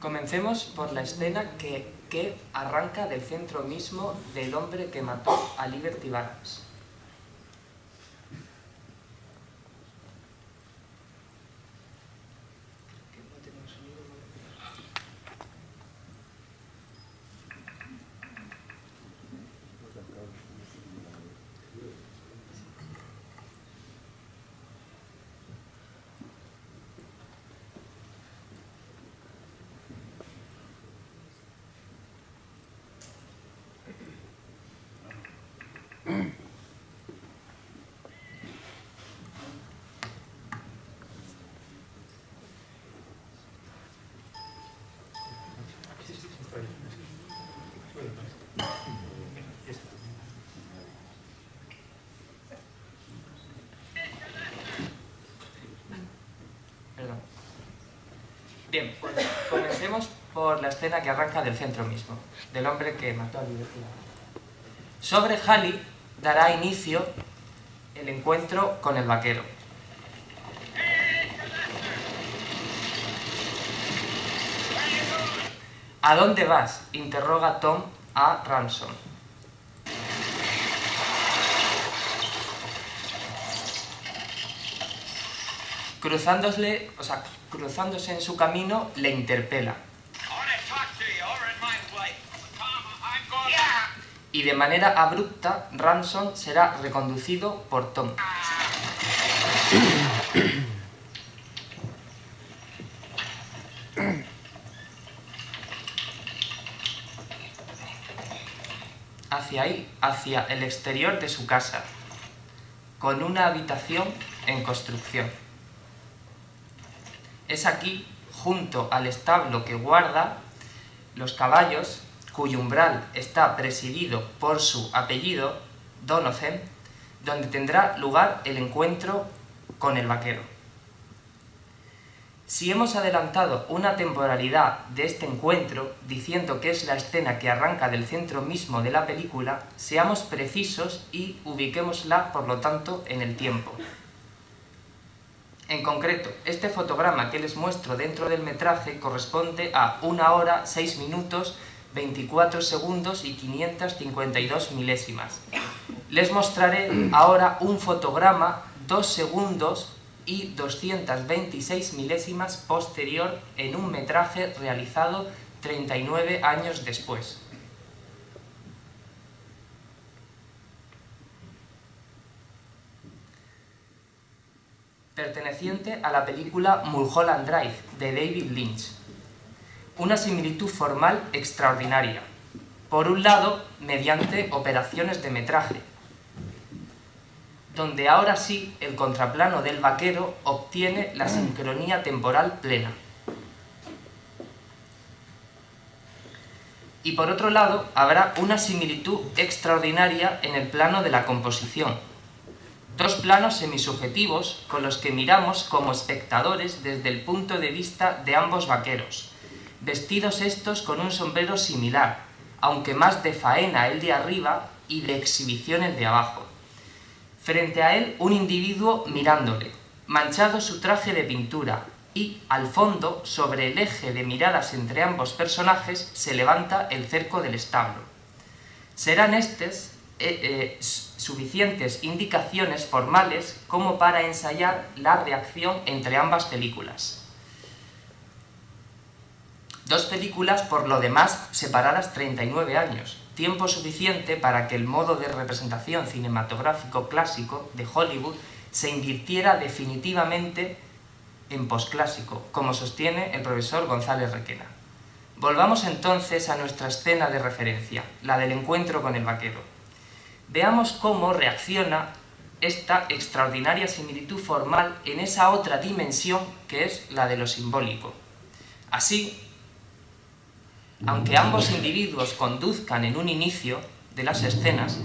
Comencemos por la escena que arranca del centro mismo del hombre que mató a Liberty Balance. Perdón. Bien, pues comencemos por la escena que arranca del centro mismo, del hombre que mató a Liberty Balance. Sobre Halley dará inicio el encuentro con el vaquero. ¿A dónde vas?, interroga Tom a Ransom. Cruzándose en su camino, le interpela. Y de manera abrupta, Ransom será reconducido por Tom. Hacia el exterior de su casa, con una habitación en construcción. Es aquí, junto al establo que guarda los caballos, cuyo umbral está presidido por su apellido, Donovan, donde tendrá lugar el encuentro con el vaquero. Si hemos adelantado una temporalidad de este encuentro, diciendo que es la escena que arranca del centro mismo de la película, seamos precisos y ubiquémosla, por lo tanto, en el tiempo. En concreto, este fotograma que les muestro dentro del metraje corresponde a 1 hora, 6 minutos, 24 segundos y 552 milésimas. Les mostraré ahora un fotograma 2 segundos y 226 milésimas posterior en un metraje realizado 39 años después. Perteneciente a la película Mulholland Drive de David Lynch. Una similitud formal extraordinaria. Por un lado, mediante operaciones de metraje, donde ahora sí el contraplano del vaquero obtiene la sincronía temporal plena. Y por otro lado, habrá una similitud extraordinaria en el plano de la composición. Dos planos semisubjetivos con los que miramos como espectadores desde el punto de vista de ambos vaqueros, vestidos estos con un sombrero similar, aunque más de faena el de arriba y de exhibición el de abajo. Frente a él un individuo mirándole, manchado su traje de pintura, y al fondo, sobre el eje de miradas entre ambos personajes, se levanta el cerco del establo. Serán estos suficientes indicaciones formales como para ensayar la reacción entre ambas películas. Dos películas, por lo demás, separadas 39 años. Tiempo suficiente para que el modo de representación cinematográfico clásico de Hollywood se invirtiera definitivamente en posclásico, como sostiene el profesor González Requena. Volvamos entonces a nuestra escena de referencia, la del encuentro con el vaquero. Veamos cómo reacciona esta extraordinaria similitud formal en esa otra dimensión que es la de lo simbólico. Así, aunque ambos individuos conduzcan en un inicio de las escenas,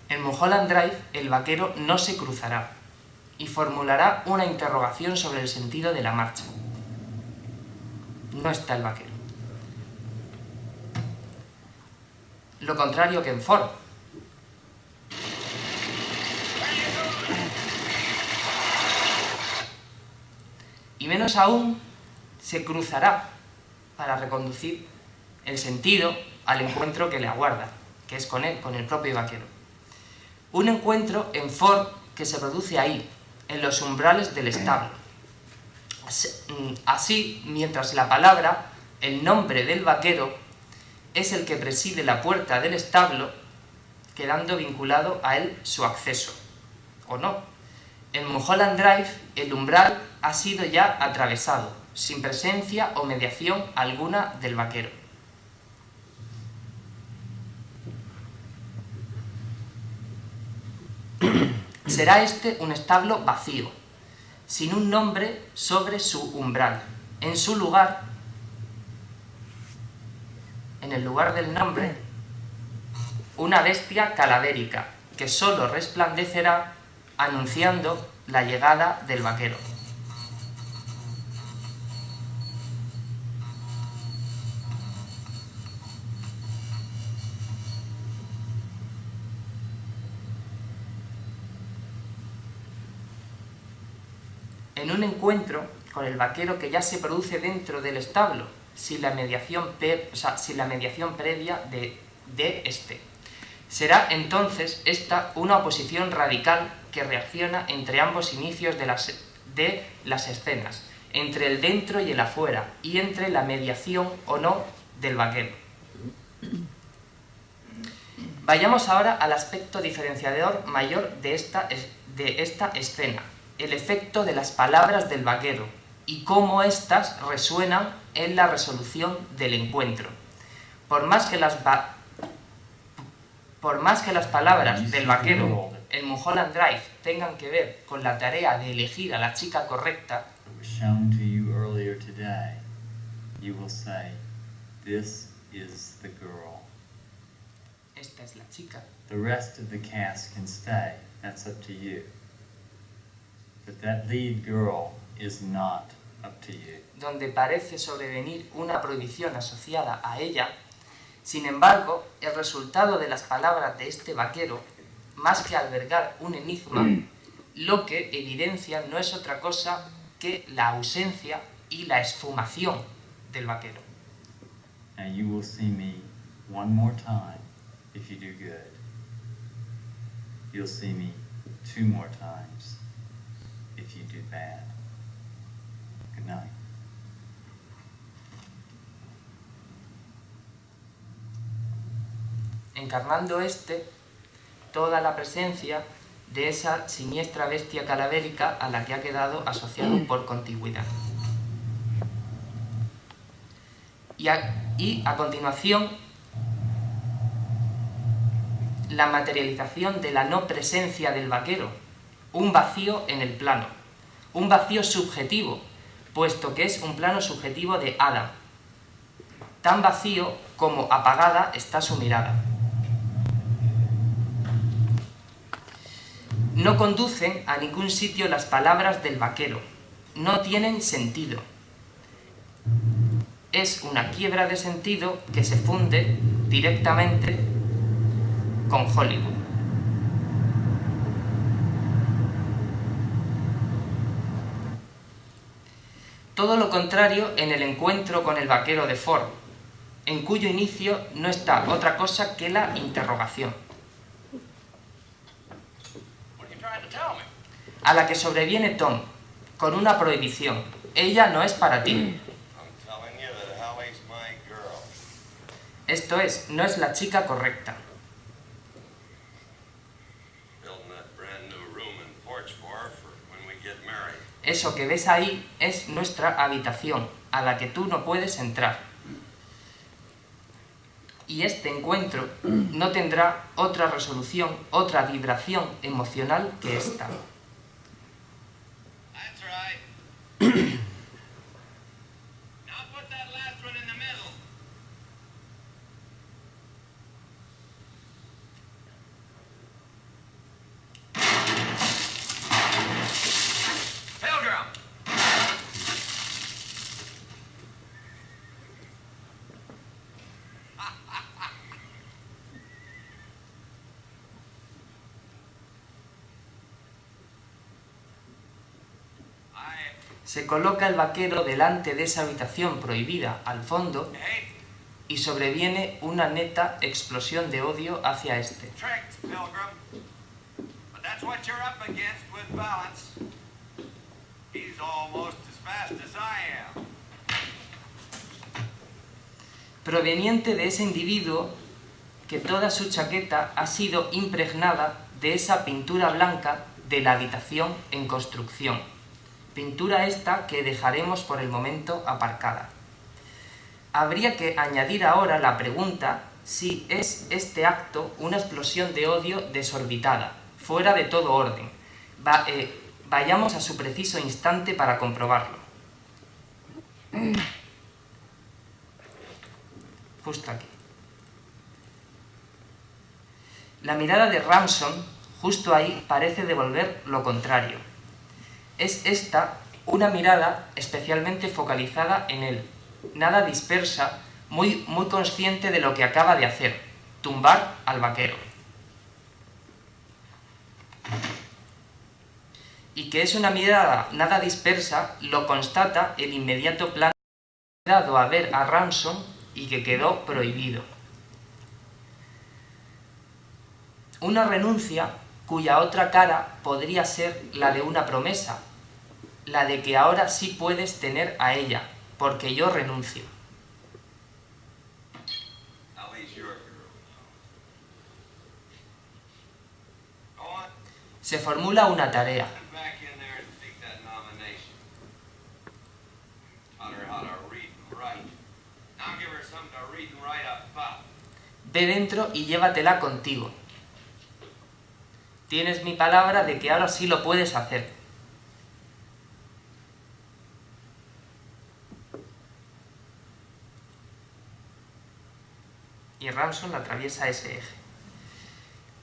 en Mulholland Drive el vaquero no se cruzará y formulará una interrogación sobre el sentido de la marcha. No está el vaquero. Lo contrario que en Ford. y menos aún se cruzará para reconducir el sentido al encuentro que le aguarda, que es con él, con el propio vaquero. Un encuentro en Ford que se produce ahí, en los umbrales del establo. Así, mientras la palabra, el nombre del vaquero, es el que preside la puerta del establo, quedando vinculado a él su acceso, o no. En Mulholland Drive, el umbral ha sido ya atravesado, sin presencia o mediación alguna del vaquero. Será este un establo vacío, sin un nombre sobre su umbral. En su lugar, en el lugar del nombre, una bestia calavérica que solo resplandecerá anunciando la llegada del vaquero. En un encuentro con el vaquero que ya se produce dentro del establo, sin la mediación previa de este. Será entonces esta una oposición radical que reacciona entre ambos inicios de las escenas, entre el dentro y el afuera, y entre la mediación o no del vaquero. Vayamos ahora al aspecto diferenciador mayor de esta escena, el efecto de las palabras del vaquero y cómo éstas resuenan en la resolución del encuentro. Por más que las palabras del vaquero en Mulholland Drive tengan que ver con la tarea de elegir a la chica correcta, esta es la chica. The rest of the cast can stay. That's up to you. But that lead girl is not up to you. Donde parece sobrevenir una prohibición asociada a ella, sin embargo, el resultado de las palabras de este vaquero, más que albergar un enigma, lo que evidencia no es otra cosa que la ausencia y la esfumación del vaquero. And you will see me one more time if you do good. You'll see me 2 more times if you do bad. Good night. Encarnando toda la presencia de esa siniestra bestia calavérica a la que ha quedado asociado por contigüidad. Y a continuación, la materialización de la no presencia del vaquero, un vacío en el plano, un vacío subjetivo, puesto que es un plano subjetivo de Adam, tan vacío como apagada está su mirada. No conducen a ningún sitio las palabras del vaquero, no tienen sentido. Es una quiebra de sentido que se funde directamente con Hollywood. Todo lo contrario en el encuentro con el vaquero de Ford, en cuyo inicio no está otra cosa que la interrogación, a la que sobreviene Tom con una prohibición: ella no es para ti. Esto es, no es la chica correcta. Eso que ves ahí es nuestra habitación, a la que tú no puedes entrar. Y este encuentro no tendrá otra resolución, otra vibración emocional que esta. Se coloca el vaquero delante de esa habitación prohibida al fondo y sobreviene una neta explosión de odio hacia este. Tricks, Pilgrim. But that's what you're up against with balance. He's almost as fast as I am. Proveniente de ese individuo que toda su chaqueta ha sido impregnada de esa pintura blanca de la habitación en construcción. Pintura esta que dejaremos por el momento aparcada. Habría que añadir ahora la pregunta si es este acto una explosión de odio desorbitada, fuera de todo orden. Vayamos a su preciso instante para comprobarlo. Justo aquí. La mirada de Ransom, justo ahí, parece devolver lo contrario. Es esta una mirada especialmente focalizada en él, nada dispersa, muy consciente de lo que acaba de hacer, tumbar al vaquero. Y que es una mirada nada dispersa lo constata el inmediato plan dado a ver a Ransom y que quedó prohibido. Una renuncia cuya otra cara podría ser la de una promesa, la de que ahora sí puedes tener a ella, porque yo renuncio. Se formula una tarea. Ve dentro y llévatela contigo. Tienes mi palabra de que ahora sí lo puedes hacer. Y Ransom atraviesa ese eje.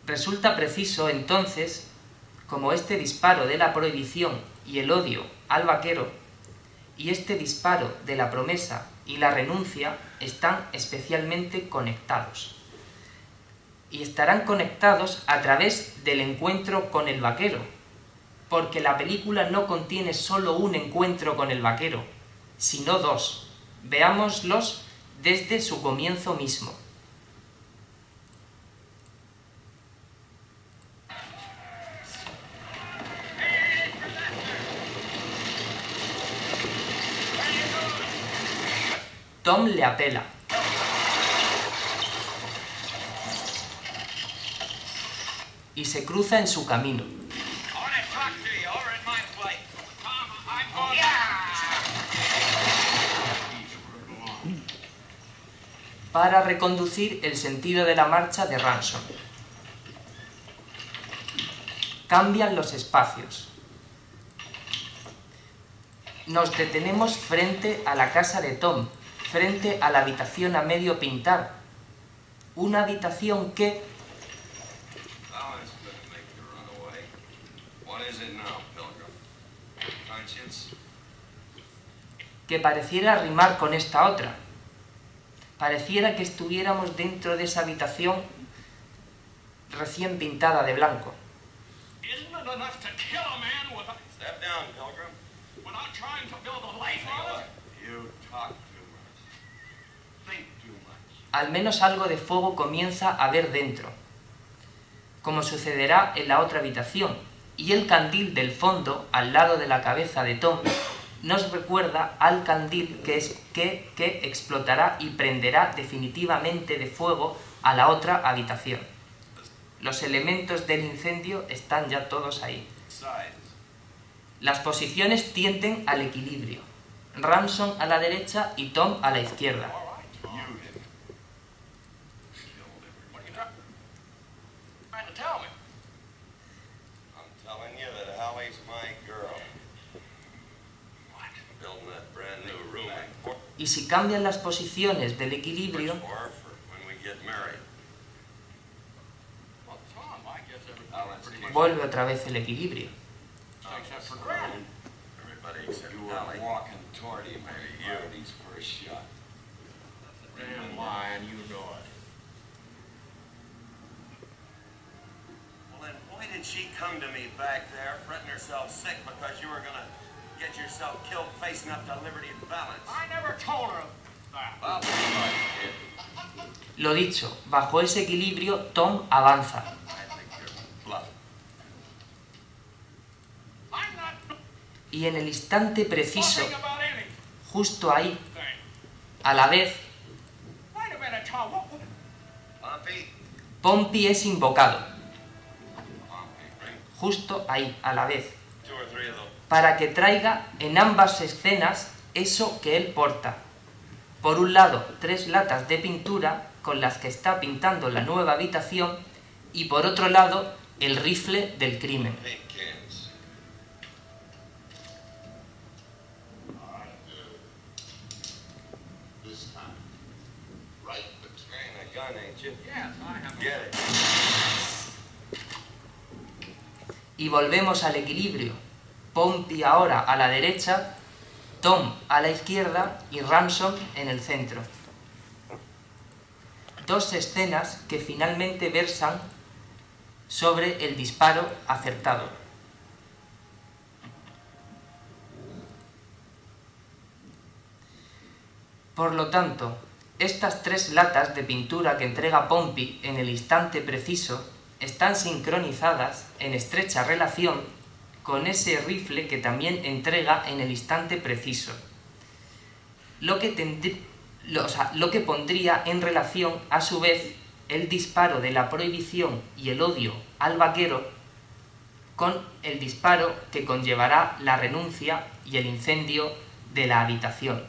Resulta preciso, entonces, como este disparo de la prohibición y el odio al vaquero, y este disparo de la promesa y la renuncia están especialmente conectados. Y estarán conectados a través del encuentro con el vaquero, porque la película no contiene solo un encuentro con el vaquero, sino dos. Veámoslos desde su comienzo mismo. Tom le apela. Y se cruza en su camino. Para reconducir el sentido de la marcha de Ransom. Cambian los espacios. Nos detenemos frente a la casa de Tom, frente a la habitación a medio pintar. Una habitación que pareciera rimar con esta otra. Pareciera que estuviéramos dentro de esa habitación recién pintada de blanco. Al menos algo de fuego comienza a haber dentro, como sucederá en la otra habitación, y el candil del fondo, al lado de la cabeza de Tom, nos recuerda al candil que explotará y prenderá definitivamente de fuego a la otra habitación. Los elementos del incendio están ya todos ahí. Las posiciones tienden al equilibrio. Ransom a la derecha y Tom a la izquierda. Y si cambian las posiciones del equilibrio, vuelve otra vez el equilibrio. Why did she come to me back there, fretting herself sick because you were gonna get yourself killed facing up to Liberty and Balance. I never told her that. Well, kid. Lo dicho, bajo ese equilibrio, Tom avanza. I think you're bluffing. I'm not Y en el instante preciso, talking about anything. justo ahí, a la vez, Wait a minute, Tom. Pompey? Pompey es invocado. Pompey, bring Justo ahí, a la vez, 2 or 3 of those. para que traiga en ambas escenas eso que él porta. Por un lado, 3 latas de pintura con las que está pintando la nueva habitación y por otro lado, el rifle del crimen. Paint cans. This time. Right, but Carrying a gun, ain't you? Yes, I have. Get it. Y volvemos al equilibrio. Pompey ahora a la derecha, Tom a la izquierda y Ransom en el centro. 2 escenas que finalmente versan sobre el disparo acertado. Por lo tanto, estas 3 latas de pintura que entrega Pompey en el instante preciso están sincronizadas en estrecha relación con ese rifle que también entrega en el instante preciso, lo que pondría en relación a su vez el disparo de la prohibición y el odio al vaquero con el disparo que conllevará la renuncia y el incendio de la habitación.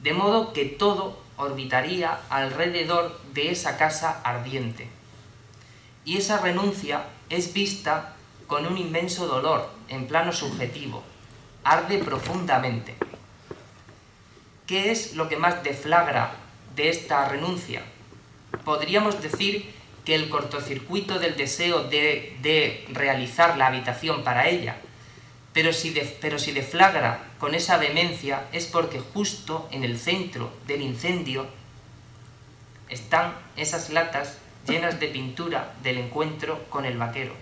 De modo que todo orbitaría alrededor de esa casa ardiente. Y esa renuncia es vista con un inmenso dolor en plano subjetivo. Arde profundamente. ¿Qué es lo que más deflagra de esta renuncia? Podríamos decir que el cortocircuito del deseo de realizar la habitación para ella, pero si deflagra con esa vehemencia es porque justo en el centro del incendio están esas latas llenas de pintura del encuentro con el vaquero.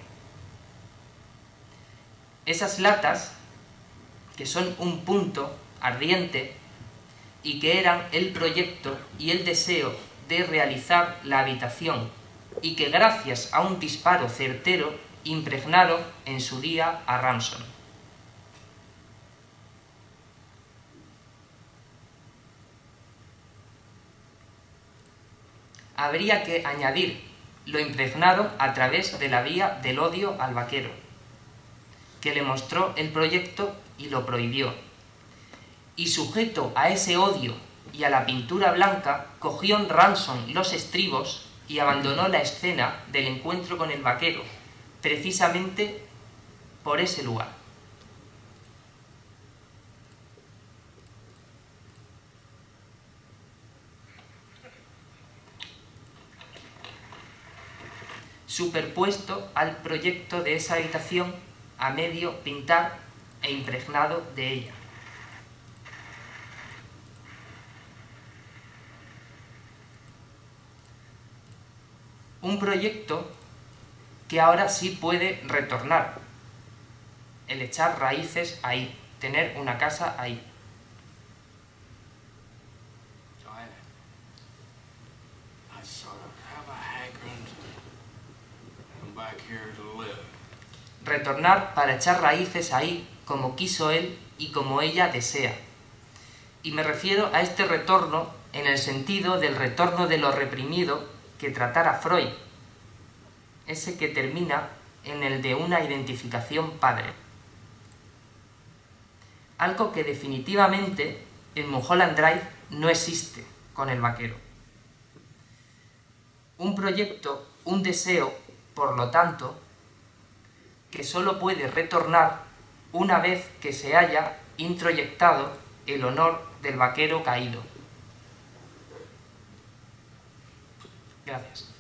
Esas latas, que son un punto ardiente y que eran el proyecto y el deseo de realizar la habitación y que gracias a un disparo certero impregnaron en su día a Ransom. Habría que añadir, lo impregnaron a través de la vía del odio al vaquero, que le mostró el proyecto y lo prohibió. Y sujeto a ese odio y a la pintura blanca, cogió en Ransom los estribos y abandonó la escena del encuentro con el vaquero, precisamente por ese lugar. Superpuesto al proyecto de esa habitación a medio pintar e impregnado de ella. Un proyecto que ahora sí puede retornar, el echar raíces ahí, tener una casa ahí. I sort of have a hankering to come back here to live. Retornar para echar raíces ahí como quiso él y como ella desea. Y me refiero a este retorno en el sentido del retorno de lo reprimido que tratara Freud, ese que termina en el de una identificación padre. Algo que definitivamente en Mulholland Drive no existe con el vaquero. Un proyecto, un deseo, por lo tanto, que solo puede retornar una vez que se haya introyectado el honor del vaquero caído. Gracias.